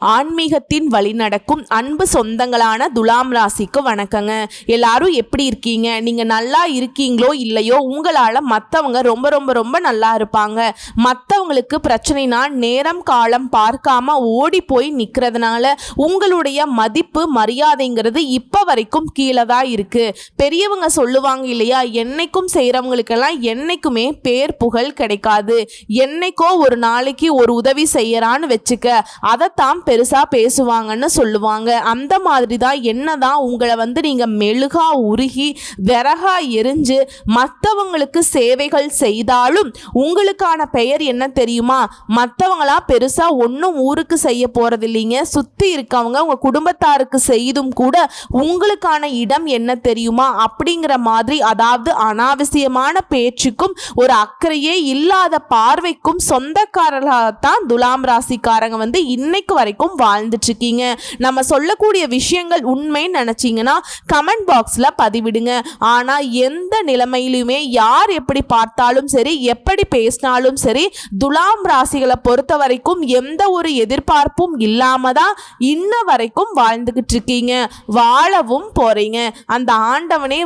ஆன்மீகத்தின் வழி நடக்கும் அன்பு சொந்தங்களான துலாம் ராசிக்கு வணக்கங்க. எல்லாரும் எப்படி இருக்கீங்க? நீங்க நல்லா இருக்கீங்களோ இல்லையோ, உங்களால மற்றவங்க ரொம்ப ரொம்ப ரொம்ப நல்லா இருப்பாங்க. மற்றவங்களுக்கு பிரச்சனைனா நேரம் காலம் பார்க்காம ஓடி போய் நிற்கிறதுனால உங்களுடைய மதிப்பு மரியாதைங்கிறது இப்போ வரைக்கும் கீழே தான் இருக்கு. பெரியவங்க சொல்லுவாங்க இல்லையா, என்னைக்கும் செய்கிறவங்களுக்கெல்லாம் என்னைக்குமே பேர் புகழ் கிடைக்காது. என்னைக்கோ ஒரு நாளைக்கு ஒரு உதவி செய்யறான்னு வச்சுக்க, அதைத்தான் பெருசா பேசுவாங்கன்னு சொல்லுவாங்க. அந்த மாதிரி தான் என்னதான் உங்களை நீங்க மெழுகா உருகி விறகா எரிஞ்சு மற்றவங்களுக்கு சேவைகள் செய்தாலும் உங்களுக்கான பெயர் என்ன தெரியுமா? மற்றவங்களா பெருசா ஒன்றும் ஊருக்கு செய்ய போறது இல்லைங்க. சுத்தி இருக்கவங்க உங்க குடும்பத்தாருக்கு செய்தும் கூட உங்களுக்கான இடம் என்ன தெரியுமா அப்படிங்கிற மாதிரி, அதாவது அனாவசியமான பேச்சுக்கும் ஒரு அக்கறையே இல்லாத பார்வைக்கும் சொந்தக்காரர்களாகத்தான் துலாம் ராசிக்காரங்க இன்னைக்கு வரைக்கும் வாழ்ந்துட்டு இருக்கீங்க. நம்ம சொல்லக்கூடிய விஷயங்கள் உண்மை நினைச்சீங்கன்னா கமெண்ட் பாக்ஸ்ல பதிவிடுங்க. ஆனா எந்த நிலைமையிலுமே யார் எப்படி பார்த்தாலும் சரி, எப்படி பேசினாலும் சரி, துலாம் ராசிகளை பொறுத்த வரைக்கும் எந்த ஒரு எதிர்பார்ப்பும் இல்லாம தான் இன்ன வரைக்கும் வாழ்ந்துகிட்டு இருக்கீங்க, வாழவும் போறீங்க. அந்த ஆண்டவனே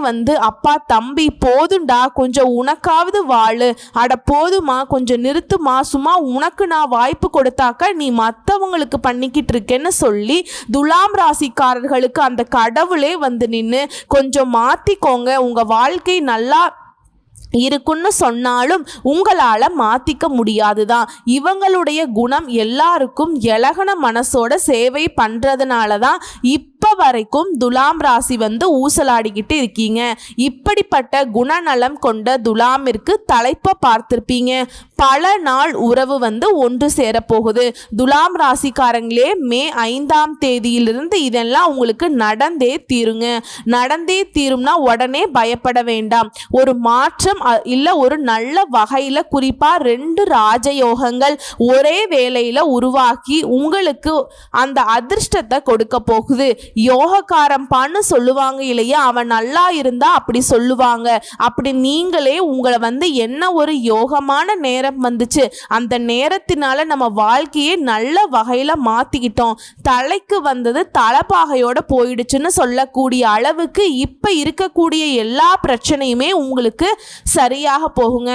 அப்பா தம்பி போதுண்டா, கொஞ்சம் உனக்காவது வாழு, அட போதுமா கொஞ்சம் நிறுத்துமா, சும்மா உனக்கு நான் வாய்ப்பு கொடுத்தாக்க நீ மற்றவங்களுக்கு பண்ணிக்கிட்டு இருக்கேன்னு சொல்லி துலாம் ராசிக்காரர்களுக்கு அந்த கடவுளே நின்று கொஞ்சம் மாத்திக்கோங்க, உங்க வாழ்க்கை நல்லா இருக்குன்னு சொன்னாலும் உங்களால மாத்திக்க முடியாதுதான். இவங்களுடைய குணம் எல்லாருக்கும் இலகன மனசோட சேவை பண்றதுனால தான் இப்ப வரைக்கும் துலாம் ராசி ஊசலாடிக்கிட்டு இருக்கீங்க. இப்படிப்பட்ட குணநலம் கொண்ட துலாமிற்கு தலைப்பை பார்த்திருப்பீங்க. பல நாள் உறவு ஒன்று சேரப்போகுது. துலாம் ராசிக்காரங்களே, மே 5ஆம் தேதியிலிருந்து இதெல்லாம் உங்களுக்கு நடந்தே தீருங்க. நடந்தே தீரும்னா உடனே பயப்பட வேண்டாம். ஒரு மாற்றம் இல்ல ஒரு நல்ல வகையில, குறிப்பா 2 ராஜயோகங்கள் ஒரே வேளையில உருவாக்கி உங்களுக்கு அந்த அதிர்ஷ்டத்தை கொடுக்க போகுது. யோகக்காரன் பான்னு சொல்லுவாங்க இல்லையா, அவன் நல்லா இருந்தா அப்படி சொல்லுவாங்க. அப்படி நீங்களே உங்களை என்ன ஒரு யோகமான நேரம் வந்துச்சு, அந்த நேரத்தினால நம்ம வாழ்க்கையே நல்ல வகையில மாத்திக்கிட்டோம், தலைக்கு வந்தது தலைப்பாகையோட போயிடுச்சுன்னு சொல்லக்கூடிய அளவுக்கு இப்ப இருக்கக்கூடிய எல்லா பிரச்சனையுமே உங்களுக்கு சரியாக போகுங்க.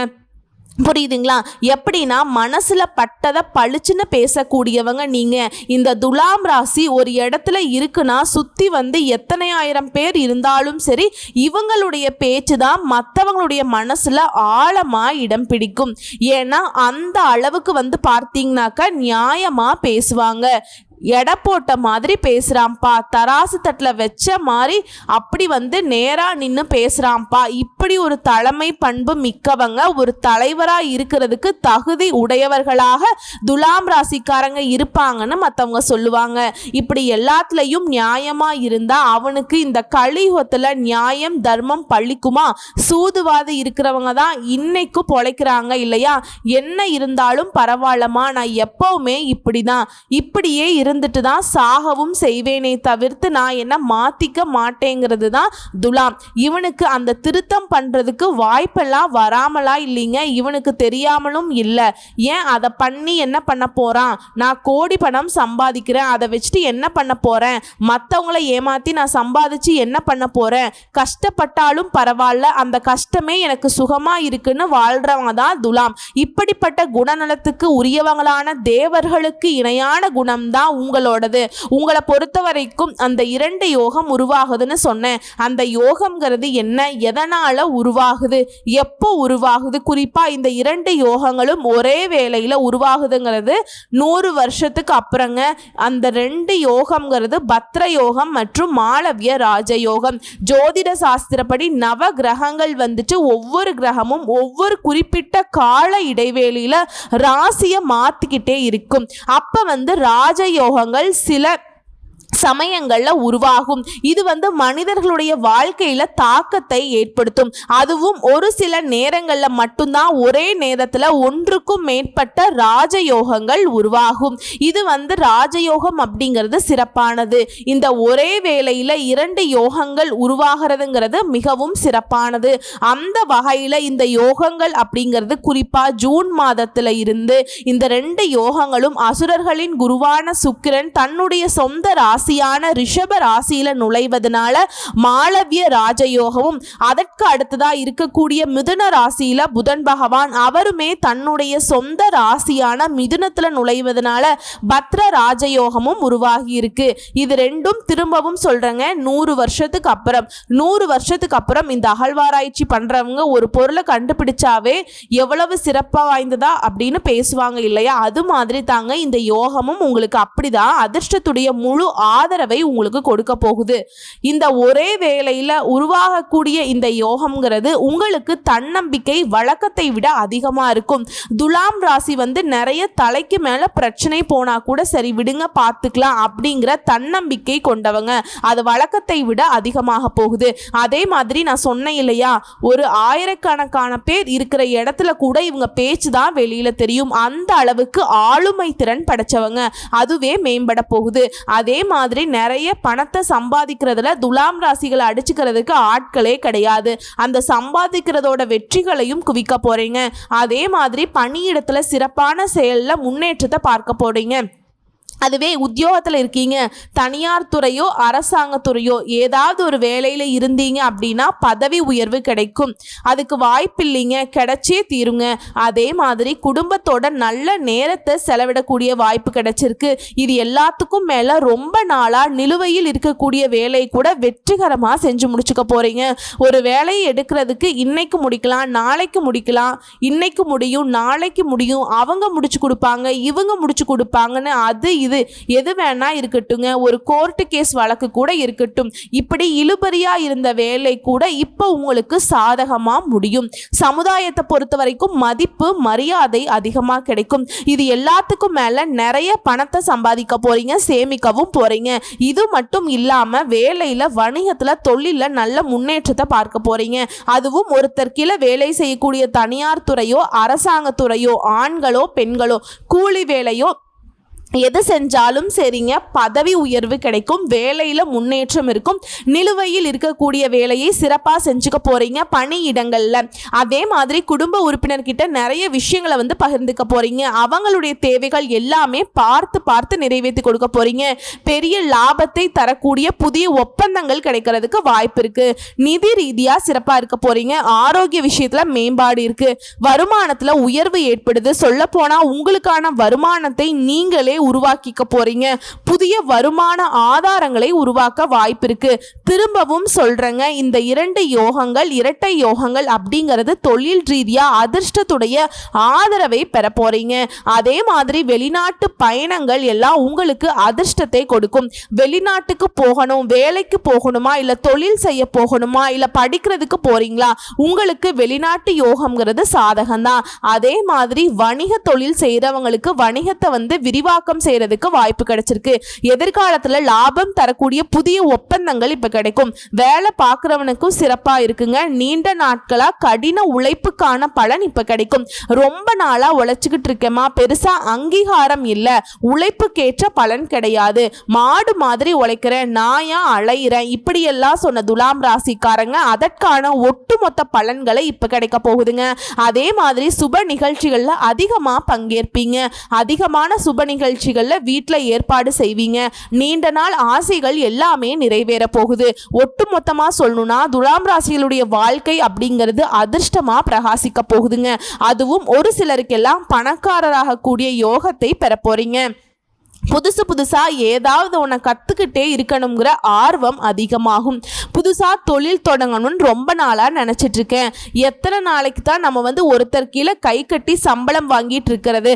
புரியுதுங்களா? எப்படின்னா, மனசுல பட்டதை பளிச்சுன்னு பேசக்கூடியவங்க நீங்க. இந்த துலாம் ராசி ஒரு இடத்துல இருக்குன்னா சுத்தி எத்தனை ஆயிரம் பேர் இருந்தாலும் சரி, இவங்களுடைய பேச்சு தான் மற்றவங்களுடைய மனசுல ஆழமா இடம் பிடிக்கும். ஏன்னா அந்த அளவுக்கு பார்த்தீங்கன்னாக்கா நியாயமா பேசுவாங்க. எடை போட்ட மாதிரி பேசுகிறான்ப்பா, தராசு தட்டில் வச்ச மாதிரி அப்படி நேராக நின்று பேசுகிறான்ப்பா. இப்படி ஒரு தலைமை பண்பு மிக்கவங்க, ஒரு தலைவராக இருக்கிறதுக்கு தகுதி உடையவர்களாக துலாம் ராசிக்காரங்க இருப்பாங்கன்னு மற்றவங்க சொல்லுவாங்க. இப்படி எல்லாத்துலேயும் நியாயமாக இருந்தால் அவனுக்கு இந்த கலியுகத்தில் நியாயம் தர்மம் பழிக்குமா? சூதுவாது இருக்கிறவங்க தான் இன்னைக்கு பொழைக்கிறாங்க இல்லையா? என்ன இருந்தாலும் பரவாயில்லமா, நான் எப்பவுமே இப்படி தான், இப்படியே இருந்துட்டு தான் சாகவும் செய்வேனே தவிர்த்து நான் என்ன மாத்திக்க மாட்டேங்கிறது தான் துலாம். இவனுக்கு அந்த திருத்தம் பண்றதுக்கு வாய்ப்பெல்லாம் வராமலா இல்லைங்க, இவனுக்கு தெரியாமலும் இல்லை. ஏன் அதை பண்ணி என்ன பண்ண போறான்? நான் கோடி பணம் சம்பாதிக்கிறேன், அதை வச்சுட்டு என்ன பண்ண போறேன்? மற்றவங்களை ஏமாத்தி நான் சம்பாதிச்சு என்ன பண்ண போறேன்? கஷ்டப்பட்டாலும் பரவாயில்ல, அந்த கஷ்டமே எனக்கு சுகமா இருக்குன்னு வாழ்றவங்க தான் துலாம். இப்படிப்பட்ட குணநலத்துக்கு உரியவங்களான தேவர்களுக்கு இணையான குணம்தான் உங்களோடது. உங்களை பொறுத்த வரைக்கும் அந்த 2 யோகம் உருவாகுதுன்னு சொன்னேன். அந்த யோகம்ங்கிறது என்ன, எதனால உருவாகுது, எப்போ உருவாகுது? குறிப்பா இந்த 2 யோகங்களும் ஒரே வேளையில உருவாகுதுங்கிறது 100 வருஷத்துக்கு அப்புறங்க. அந்த 2 யோகம்ங்கிறது பத்ர யோகம் மற்றும் மாளவிய ராஜயோகம். ஜோதிட சாஸ்திரப்படி நவ கிரகங்கள் ஒவ்வொரு கிரகமும் ஒவ்வொரு குறிப்பிட்ட கால இடைவேளையில ராசியை மாத்திக்கிட்டே இருக்கும். அப்ப ராஜயோகங்கள் சில சமயங்கள்ல உருவாகும். இது மனிதர்களுடைய வாழ்க்கையில தாக்கத்தை ஏற்படுத்தும். அதுவும் ஒரு சில நேரங்கள்ல மட்டும்தான் ஒரே நேரத்துல ஒன்றுக்கும் மேற்பட்ட ராஜயோகங்கள் உருவாகும். இது ராஜயோகம் அப்படிங்கிறது சிறப்பானது. இந்த ஒரே வேளையில 2 யோகங்கள் உருவாகிறதுங்கிறது மிகவும் சிறப்பானது. அந்த வகையில இந்த யோகங்கள் அப்படிங்கிறது குறிப்பா ஜூன் மாதத்துல இருந்து இந்த 2 யோகங்களும் அசுரர்களின் குருவான சுக்கிரன் தன்னுடைய சொந்த ராசியான ரிஷப ராசியில நுழைவதனால மாளவிய ராஜயோகமும், அதற்கு அடுத்ததா இருக்கக்கூடிய மிதுன ராசியில புதன் பகவான் அவருமே தன்னுடைய சொந்த ராசியான மிதுனத்துல நுழைவதனால பத்ர ராஜயோகமும் உருவாகி இருக்கு. இது 2ம் திரும்பவும் சொல்றேங்க, 100 வருஷத்துக்கு அப்புறம் இந்த அகழ்வாராய்ச்சி பண்றவங்க ஒரு பொருளை கண்டுபிடிச்சாவே எவ்வளவு சிறப்பா வாய்ந்ததா அப்படின்னு பேசுவாங்க இல்லையா? அது மாதிரி தாங்க இந்த யோகமும் உங்களுக்கு அப்படிதான் அதிர்ஷ்டத்துடைய முழு ஆதரவை உங்களுக்கு கொடுக்க போகுது. இந்த ஒரே வேளையில உருவாகக்கூடிய இந்த யோகம்ங்கிறது உங்களுக்கு தன்னம்பிக்கை வழக்கத்தை விட அதிகமா இருக்கும். துலாம் ராசி நிறைய தலைக்கு மேல பிரச்சனை போனா கூட சரி விடுங்க பார்த்துக்கலாம் அப்படிங்கிற தன்னம்பிக்கை கொண்டவங்க. அது வழக்கத்தை விட அதிகமாக போகுது. அதே மாதிரி நான் சொன்னேன் இல்லையா, ஒரு ஆயிரக்கணக்கான பேர் இருக்கிற இடத்துல கூட இவங்க பேச்சு தான் வெளியில தெரியும். அந்த அளவுக்கு ஆளுமை திறன் படைச்சவங்க. அதுவே மேம்பட போகுது. அதே மாதிரி நிறைய பணத்தை சம்பாதிக்கிறதுல துலாம் ராசிகளை அடிச்சுக்கிறதுக்கு ஆட்களே கிடையாது. அந்த சம்பாதிக்கிறதோட வெற்றிகளையும் குவிக்க போறீங்க. அதே மாதிரி பணியிடத்துல சிறப்பான செயல்ல முன்னேற்றத்தை பார்க்க போறீங்க. அதுவே உத்தியோகத்தில் இருக்கீங்க, தனியார் துறையோ அரசாங்க துறையோ ஏதாவது ஒரு வேலையில் இருந்தீங்க அப்படின்னா பதவி உயர்வு கிடைக்கும். அதுக்கு வாய்ப்பு இல்லைங்க, கிடைச்சே தீருங்க. அதே மாதிரி குடும்பத்தோட நல்ல நேரத்தை செலவிடக்கூடிய வாய்ப்பு கிடைச்சிருக்கு. இது எல்லாத்துக்கும் மேலே ரொம்ப நாளாக நிலுவையில் இருக்கக்கூடிய வேலை கூட வெற்றிகரமாக செஞ்சு முடிச்சுக்க போகிறீங்க. ஒரு வேலையை எடுக்கிறதுக்கு இன்னைக்கு முடிக்கலாம், நாளைக்கு முடிக்கலாம், இன்னைக்கு முடியும், நாளைக்கு முடியும், அவங்க முடிச்சு கொடுப்பாங்க, இவங்க முடிச்சு கொடுப்பாங்கன்னு அது இது எது வேணா இருக்கட்டுங்க. ஒரு கோர்ட்டு கேஸ் வழக்கு கூட இருக்கட்டும். இப்படி இழுபறியா இருந்த வேலை கூட இப்ப உங்களுக்கு சாதகமா முடியும். சமுதாயத்தை பொறுத்த வரைக்கும் மதிப்பு மரியாதை அதிகமா கிடைக்கும். இது எல்லாத்துக்கும் மேல நிறைய பணத்தை சம்பாதிக்க போறீங்க, சேமிக்கவும் போறீங்க. இது மட்டும் இல்லாம வேலையில, வணிகத்துல, தொழில நல்ல முன்னேற்றத்தை பார்க்க போறீங்க. அதுவும் ஒருத்தர் கீழே வேலை செய்யக்கூடிய தனியார் துறையோ அரசாங்க துறையோ ஆண்களோ பெண்களோ கூலி வேலையோ எது செஞ்சாலும் சரிங்க, பதவி உயர்வு கிடைக்கும், வேலையில் முன்னேற்றம் இருக்கும். நிலுவையில் இருக்கக்கூடிய வேலையை சிறப்பாக செஞ்சுக்க போகிறீங்க பணியிடங்களில். அதே மாதிரி குடும்ப உறுப்பினர்கிட்ட நிறைய விஷயங்களை பகிர்ந்துக்க போகிறீங்க. அவங்களுடைய தேவைகள் எல்லாமே பார்த்து நிறைவேற்றி கொடுக்க போகிறீங்க. பெரிய லாபத்தை தரக்கூடிய புதிய ஒப்பந்தங்கள் கிடைக்கிறதுக்கு வாய்ப்பு இருக்குது. நிதி ரீதியாக சிறப்பாக இருக்க போகிறீங்க. ஆரோக்கிய விஷயத்தில் மேம்பாடு இருக்குது. வருமானத்தில் உயர்வு ஏற்படுது. சொல்லப்போனால் உங்களுக்கான வருமானத்தை நீங்களே உருவாக்கிக்க போறீங்க. புதிய வருமான ஆதாரங்களை உருவாக்க வாய்ப்பு இருக்கு. திரும்பவும் சொல்றேங்க, இந்த 2 யோகங்கள், இரட்டை யோகங்கள் அப்படிங்கிறது தொழில் ரீதியா அதிர்ஷ்டத்துடைய ஆதரவை பெற போறீங்க. அதே மாதிரி வெளிநாட்டு பயணங்கள் எல்லாம் உங்களுக்கு அதிர்ஷ்டத்தை கொடுக்கும். வெளிநாட்டுக்கு போகணும், வேலைக்கு போகணுமா, இல்ல தொழில் செய்ய போகணுமா, இல்ல படிக்கிறதுக்கு போறீங்களா, உங்களுக்கு வெளிநாட்டு யோகம்ங்கிறது சாதகம்தான். அதே மாதிரி வணிக தொழில் செய்யறவங்களுக்கு வணிகத்தை விரிவாக்க செய்யறதுக்கு வாய்ப்பு கிடைச்சிருக்கு. எதிர்காலத்துல லாபம் தரக்கூடிய புதிய ஒப்பந்தங்கள் இப்ப கிடைக்கும். வேலை பார்க்கிறவனுக்கும் சிறப்பா இருக்குங்க. நீண்ட நாட்களா கடின உழைப்புக்கான பலன் இப்ப கிடைக்கும். ரொம்ப நாளா உழைச்சுக்கிட்டு இருக்கேமா, பெருசா அங்கீகாரம் இல்ல, உழைப்புக்கேற்ற பலன் கிடையாது, மாடு மாதிரி உழைக்கிறேன், நாயா அலையிறேன், இப்படி எல்லாம் சொன்ன துலாம் ராசிக்காரங்க அதற்கான ஒட்டுமொத்த பலன்களை இப்ப கிடைக்க போகுதுங்க. அதே மாதிரி சுப நிகழ்ச்சிகள்ல அதிகமா பங்கேற்பீங்க. அதிகமான சுப நிகழ்ச்சிகள்ல வீட்டில் ஏற்பாடு செய்வீங்க. நீண்ட நாள் ஆசைகள் எல்லாமே நிறைவேற போகுது. ஒட்டுமொத்தமா சொல்லணும்னா துலாம் ராசிகளுடைய வாழ்க்கை அப்படிங்கிறது அதிர்ஷ்டமா பிரகாசிக்க போகுதுங்க. அதுவும் ஒரு சிலருக்கெல்லாம் பணக்காரராக கூடிய யோகத்தை பெற போறீங்க. புதுசாக ஏதாவது ஒன்று கற்றுக்கிட்டே இருக்கணுங்கிற ஆர்வம் அதிகமாகும். புதுசாக தொழில் தொடங்கணும்னு ரொம்ப நாளாக நினச்சிட்டு இருக்கேன். எத்தனை நாளைக்கு தான் நம்ம ஒருத்தர் கீழே கை கட்டி சம்பளம் வாங்கிட்டு இருக்கிறது?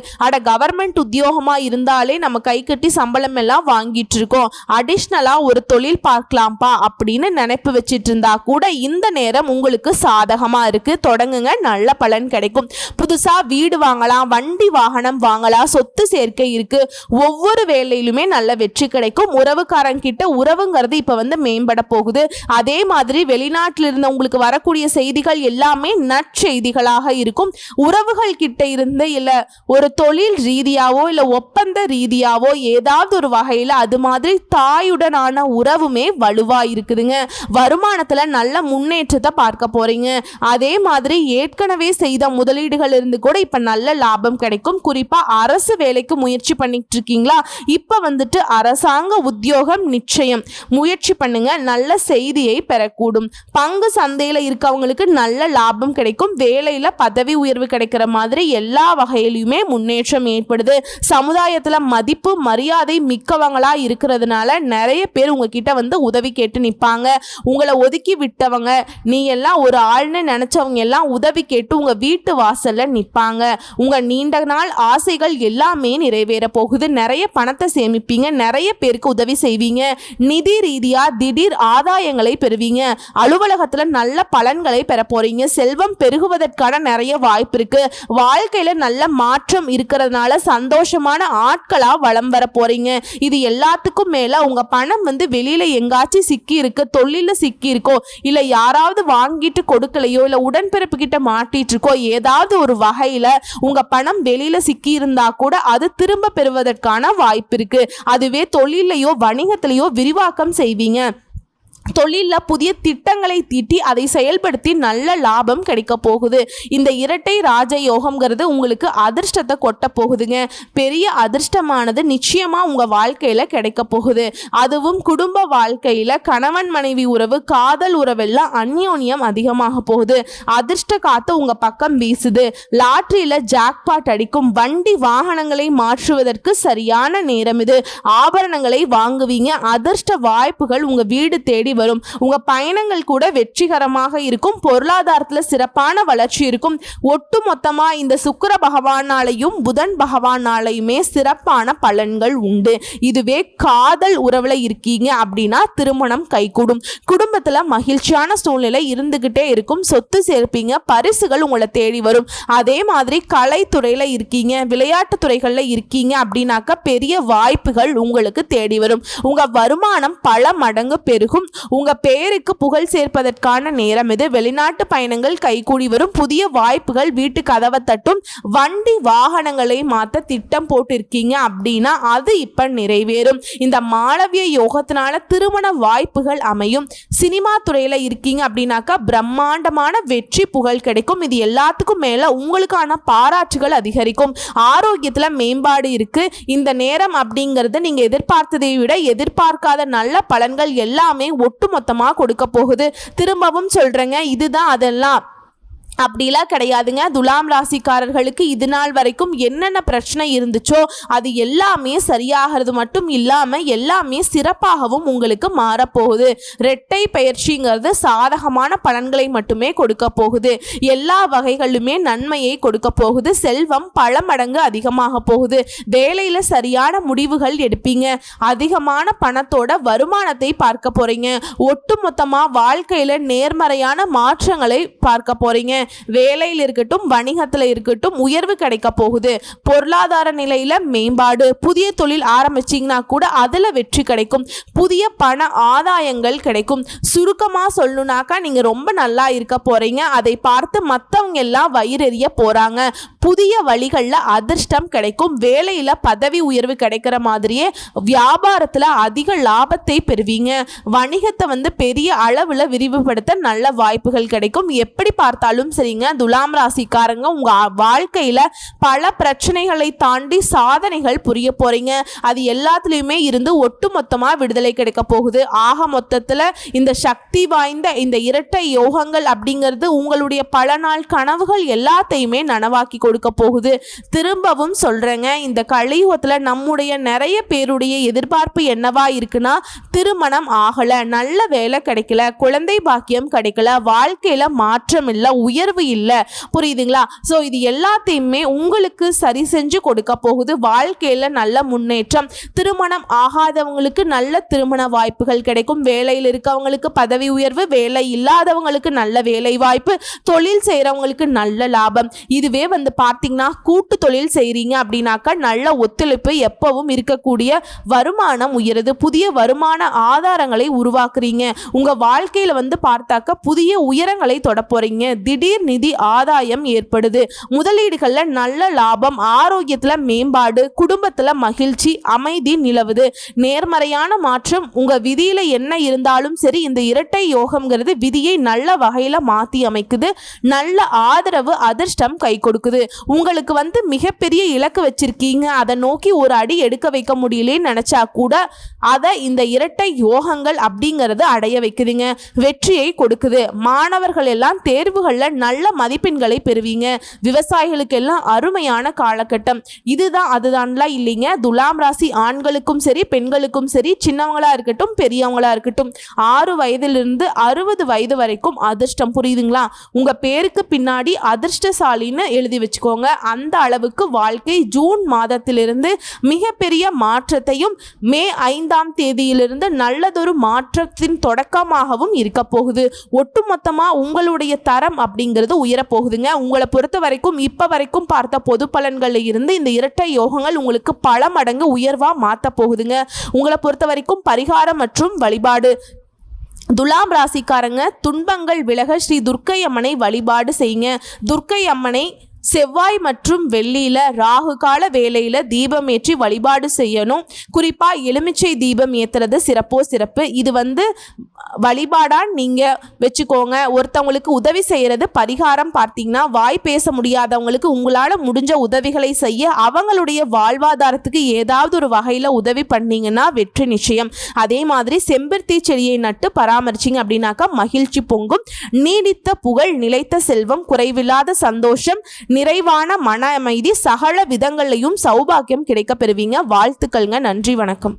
கவர்மெண்ட் உத்தியோகமாக இருந்தாலே நம்ம கை கட்டி சம்பளம் எல்லாம் வாங்கிட்டு இருக்கோம். அடிஷ்னலாக ஒரு தொழில் பார்க்கலாம்ப்பா அப்படின்னு நினைப்பு வச்சிட்டு இருந்தா கூட இந்த நேரம் உங்களுக்கு சாதகமாக இருக்குது. தொடங்குங்க, நல்ல பலன் கிடைக்கும். புதுசாக வீடு வாங்கலாம், வண்டி வாகனம் வாங்கலாம், சொத்து சேர்க்கை இருக்குது. ஒவ்வொரு ஒவ்வொரு வேலையிலுமே நல்ல வெற்றி கிடைக்கும். உறவுக்காரங்கிட்ட உறவுங்கிறது இப்ப வந்து மேம்பட போகுது. அதே மாதிரி வெளிநாட்டில் இருந்து உங்களுக்கு வரக்கூடிய செய்திகள் எல்லாமே நற்செய்திகளாக இருக்கும். உறவுகள் கிட்ட இருந்து இல்ல ஒரு தொழில் ரீதியாவோ இல்ல ஒப்பந்த ரீதியாவோ ஏதாவது ஒரு வகையில அது மாதிரி தாயுடனான உறவுமே வலுவா இருக்குதுங்க. வருமானத்துல நல்ல முன்னேற்றத்தை பார்க்க போறீங்க. அதே மாதிரி ஏற்கனவே செய்த முதலீடுகள் இருந்து கூட இப்ப நல்ல லாபம் கிடைக்கும். குறிப்பா அரசு வேலைக்கு முயற்சி பண்ணிட்டு இருக்கீங்களா, இப்ப வந்துட்டு அரசாங்க உத்தியோகம் நிச்சயம் முயற்சி பண்ணுங்க, நல்ல செய்தியை பெறக்கூடும். பங்கு சந்தையில இருக்கவங்களுக்கு நல்ல லாபம் கிடைக்கும். வேலையில பதவி உயர்வு கிடைக்கிற மாதிரி எல்லா வகையிலுமே முன்னேற்றம் ஏற்படுது. சமுதாயத்துல மதிப்பு மரியாதை மிக்கவங்களா இருக்கிறதுனால நிறைய பேர் உங்ககிட்ட வந்து உதவி கேட்டு நிற்பாங்க. உங்களை ஒதுக்கி விட்டவங்க, நீ எல்லாம் ஒரு ஆள்னு நினைச்சவங்க எல்லாம் உதவி கேட்டு உங்க வீட்டு வாசல்ல நிற்பாங்க. உங்க நீண்ட நாள் ஆசைகள் எல்லாமே நிறைவேற போகுது. நிறைய பணத்தை சேமிப்பீங்க, நிறைய பேருக்கு உதவி செய்வீங்க. நிதி ரீதியா திடீர் ஆதாயங்களை பெறுவீங்க. அலுவலகத்துல நல்ல பலன்களை பெற போறீங்க. செல்வம் பெருகுவதற்கான நிறைய வாய்ப்பு இருக்கு. வாழ்க்கையில நல்ல மாற்றம் இருக்கிறதுனால சந்தோஷமான ஆட்களா வலம் வர போறீங்க. இது எல்லாத்துக்கும் மேல உங்க பணம் வந்து வெளியில எங்காச்சும் சிக்கி இருக்கு, தொழில சிக்கி இருக்கோ, இல்ல யாராவது வாங்கிட்டு கொடுக்கலையோ, இல்ல உடன்பிறப்பு கிட்ட மாட்டிட்டு இருக்கோ, ஏதாவது ஒரு வகையில உங்க பணம் வெளியில சிக்கி இருந்தா கூட அது திரும்ப பெறுவதற்கான வாய்ப்பு இருக்கு. அதுவே தொழிலையோ வணிகத்திலேயோ விரிவாக்கம் செய்வீங்க. தொழிலில் புதிய திட்டங்களை தீட்டி அதை செயல்படுத்தி நல்ல லாபம் கிடைக்க போகுது. இந்த இரட்டை ராஜயோகம்ங்கிறது உங்களுக்கு அதிர்ஷ்டத்தை கொட்ட போகுதுங்க. பெரிய அதிர்ஷ்டமானது நிச்சயமா உங்க வாழ்க்கையில கிடைக்க போகுது. அதுவும் குடும்ப வாழ்க்கையில கணவன் மனைவி உறவு, காதல் உறவெல்லாம் அந்யோன்யம் அதிகமாக போகுது. அதிர்ஷ்ட காத்து உங்க பக்கம் வீசுது. லாட்டரியில ஜாக்பாட் அடிக்கும். வண்டி வாகனங்களை மாற்றுவதற்கு சரியான நேரம் இது. ஆபரணங்களை வாங்குவீங்க. அதிர்ஷ்ட வாய்ப்புகள் உங்க வீடு தேடி வரும். உங்க பயணங்கள் கூட வெற்றிகரமாக இருக்கும். பொருளாதாரத்தில் சிறப்பான வளர்ச்சி இருக்கும். ஒட்டு மொத்தமா இந்த சுக்கிர பகவானாலையும் புதன் பகவானாலையுமே சிறப்பான பலன்கள் உண்டு. இதுவே காதல் உறவுல இருக்கீங்க அப்படின்னா திருமணம் கைகூடும். குடும்பத்துல மகிழ்ச்சியான சூழ்நிலை இருந்துகிட்டே இருக்கும். சொத்து சேர்ப்பீங்க. பரிசுகள் உங்களை தேடி வரும். அதே மாதிரி கலைத்துறையில இருக்கீங்க, விளையாட்டு துறைகள்ல இருக்கீங்க அப்படின்னாக்க பெரிய வாய்ப்புகள் உங்களுக்கு தேடி வரும். உங்க வருமானம் பல மடங்கு பெருகும். உங்க பேருக்கு புகழ் சேர்ப்பதற்கான நேரம் இது. வெளிநாட்டு பயணங்கள் கைகூடி வரும். புதிய வாய்ப்புகள் வீட்டு கதவை தட்டும். வண்டி வாகனங்களை மாற்ற திட்டம் போட்டிருக்கீங்க அப்படின்னா அது இப்ப நிறைவேறும். இந்த மாளவிய யோகத்தினால திருமண வாய்ப்புகள் அமையும். சினிமா துறையில இருக்கீங்க அப்படின்னாக்கா பிரம்மாண்டமான வெற்றி புகழ் கிடைக்கும். இது எல்லாத்துக்கும் மேல உங்களுக்கான பாராட்டுகள் அதிகரிக்கும். ஆரோக்கியத்துல மேம்பாடு இருக்கு. இந்த நேரம் அப்படிங்கிறது நீங்க எதிர்பார்த்ததை விட எதிர்பார்க்காத நல்ல பலன்கள் எல்லாமே ஒட்டுமொத்தமா கொடுக்க போகுது. திரும்பவும் சொல்றேங்க, இதுதான் அதெல்லாம் அப்படிலாம் கிடையாதுங்க. துலாம் ராசிக்காரர்களுக்கு இது நாள் வரைக்கும் என்னென்ன பிரச்சனை இருந்துச்சோ அது எல்லாமே சரியாகிறது மட்டும் இல்லாம எல்லாமே சிறப்பாகவும் உங்களுக்கு மாறப்போகுது. இரட்டை பயிற்சிங்கிறது சாதகமான பலன்களை மட்டுமே கொடுக்க போகுது. எல்லா வகைகளுமே நன்மையை கொடுக்க போகுது. செல்வம் பல மடங்கு அதிகமாக போகுது. வேலையில சரியான முடிவுகள் எடுப்பீங்க. அதிகமான பணத்தோட வருமானத்தை பார்க்க போறீங்க. ஒட்டுமொத்தமா வாழ்க்கையில நேர்மறையான மாற்றங்களை பார்க்க போறீங்க. வேலையில் இருக்கட்டும், வணிகத்தில் இருக்கட்டும் உயர்வு கிடைக்க போகுது. பொருளாதார நிலையில மேம்பாடு. புதிய தொழில் ஆரம்பிச்சீங்கன்னா கூட அதுல வெற்றி கிடைக்கும். புதிய பண ஆதாயங்கள் கிடைக்கும். சுருக்கமா சொல்லணும்னாக்கா நீங்க ரொம்ப நல்லா இருக்க போறீங்க. அதை பார்த்து மற்றவங்க எல்லாம் வயிறெறிய போறாங்க. புதிய வழிகளில் அதிர்ஷ்டம் கிடைக்கும். வேலையில பதவி உயர்வு கிடைக்கிற மாதிரியே வியாபாரத்துல அதிக லாபத்தை பெறுவீங்க. வணிகத்தை வந்து பெரிய அளவுல விரிவுபடுத்த நல்ல வாய்ப்புகள் கிடைக்கும். எப்படி பார்த்தாலும் சரிங்க, துலாம் ராசிக்காரங்க உங்க வாழ்க்கையில பல பிரச்சனைகளை தாண்டி சாதனைகள் புரிய போறீங்க. அது எல்லாத்துலயுமே இருந்து ஒட்டுமொத்தமா விடுதலை கிடைக்க போகுது. ஆக மொத்தத்துல இந்த சக்தி வாய்ந்த இந்த இரட்டை யோகங்கள் அப்படிங்கிறது உங்களுடைய பல நாள் கனவுகள் எல்லாத்தையுமே நனவாக்கி கொடுக்க போகுது. திரும்பவும் சொல்றேங்க, இந்த கலியுகத்துல நம்முடைய நிறைய பேருடைய எதிர்பார்ப்பு என்னவா இருக்குன்னா, திருமணம் ஆகல, நல்ல வேலை கிடைக்கல, குழந்தை பாக்கியம் கிடைக்கல, வாழ்க்கையில மாற்றம் இல்லை, உயர்வு இல்லை. புரியுதுங்களா? ஸோ இது எல்லாத்தையுமே உங்களுக்கு சரி செஞ்சு கொடுக்க போகுது. வாழ்க்கையில் நல்ல முன்னேற்றம், திருமணம் ஆகாதவங்களுக்கு நல்ல திருமண வாய்ப்புகள் கிடைக்கும், வேலையில் இருக்கவங்களுக்கு பதவி உயர்வு, வேலை இல்லாதவங்களுக்கு நல்ல வேலை வாய்ப்பு, தொழில் செய்கிறவங்களுக்கு நல்ல லாபம். இதுவே பார்த்தீங்கன்னா கூட்டு தொழில் செய்கிறீங்க அப்படின்னாக்கா நல்ல ஒத்துழைப்பு எப்பவும் இருக்கக்கூடிய வருமானம் உயருது, புதிய வருமான ஆதாரங்களை உருவாக்குறீங்க. உங்கள் வாழ்க்கையில் பார்த்தாக்க புதிய உயரங்களை தொட போறீங்க. திடீர் நிதி ஆதாயம் ஏற்படுது, முதலீடுகளில் நல்ல லாபம், ஆரோக்கியத்தில் மேம்பாடு, குடும்பத்தில் மகிழ்ச்சி, அமைதி நிலவுது. நேர்மறையான மாற்றம். உங்கள் விதியில் என்ன இருந்தாலும் சரி, இந்த இரட்டை யோகம்ங்கிறது விதியை நல்ல வகையில் மாற்றி அமைக்குது. நல்ல ஆதரவு, அதிர்ஷ்டம் கை கொடுக்குது. உங்களுக்கு மிகப்பெரிய இலக்கு வச்சிருக்கீங்க, அதை நோக்கி ஒரு அடி எடுக்க வைக்க முடியலன்னு நினைச்சா கூட அதை இந்த இரட்டை யோகங்கள் அப்படிங்கிறது அடைய வைக்குதுங்க. வெற்றியை கொடுக்குது. மாணவர்கள் எல்லாம் தேர்வுகளில் நல்ல மதிப்பெண்களை பெறுவீங்க. விவசாயிகளுக்கு எல்லாம் அருமையான காலகட்டம். இதுதான் அதுதான்லாம் இல்லைங்க. துலாம் ராசி ஆண்களுக்கும் சரி பெண்களுக்கும் சரி, சின்னவங்களா இருக்கட்டும் பெரியவங்களா இருக்கட்டும், 6 வயதிலிருந்து 60 வயது வரைக்கும் அதிர்ஷ்டம். புரியுதுங்களா? உங்க பேருக்கு பின்னாடி அதிர்ஷ்டசாலின்னு எழுதி வச்சுக்கோங்க. அந்த அளவுக்கு வாழ்க்கை ஜூன் மாதத்திலிருந்து மிகப்பெரிய மாற்றத்தையும் மே 5ஆம் தேதியிலிருந்து நல்லதொரு மாற்றத்தின் தொடக்கமாகவும் இருக்க போகுது. ஒட்டுமொத்தமா உங்களுடைய தரம் அப்படிங்கிறது உயரப்போகுதுங்க. உங்களை பொறுத்த வரைக்கும் இப்ப வரைக்கும் பார்த்த பொது பலன்களில் இருந்து இந்த இரட்டை யோகங்கள் உங்களுக்கு பல மடங்கு உயர்வா மாற்ற போகுதுங்க. உங்களை பொறுத்த வரைக்கும் பரிகாரம் மற்றும் வழிபாடு. துலாம் ராசிக்காரங்க, துன்பங்கள் விலக ஸ்ரீ துர்க்கை அம்மனை வழிபாடு செய்யுங்க. துர்க்கை அம்மனை செவ்வாய் மற்றும் வெள்ளியில ராகு கால வேளையில தீபம் ஏற்றி வழிபாடு செய்யணும். குறிப்பா எலுமிச்சை தீபம் ஏத்துறது சிறப்பு. இது வழிபாடா நீங்க வச்சுக்கோங்க. ஒருத்தவங்களுக்கு உதவி செய்யறது பரிகாரம். பார்த்தீங்கன்னா வாய் பேச முடியாதவங்களுக்கு உங்களால முடிஞ்ச உதவிகளை செய்ய, அவங்களுடைய வாழ்வாதாரத்துக்கு ஏதாவது ஒரு வகையில உதவி பண்ணீங்கன்னா வெற்றி நிச்சயம். அதே மாதிரி செம்பருத்தி செடியை நட்டு பராமரிச்சிங்க அப்படின்னாக்கா மகிழ்ச்சி பொங்கும். நீடித்த புகழ், நிலைத்த செல்வம், குறைவில்லாத சந்தோஷம், நிறைவான மன அமைதி, சகல விதங்களையும் சௌபாக்கியம் கிடைக்க பெறுவீங்க. வாழ்த்துக்கள்ங்க. நன்றி, வணக்கம்.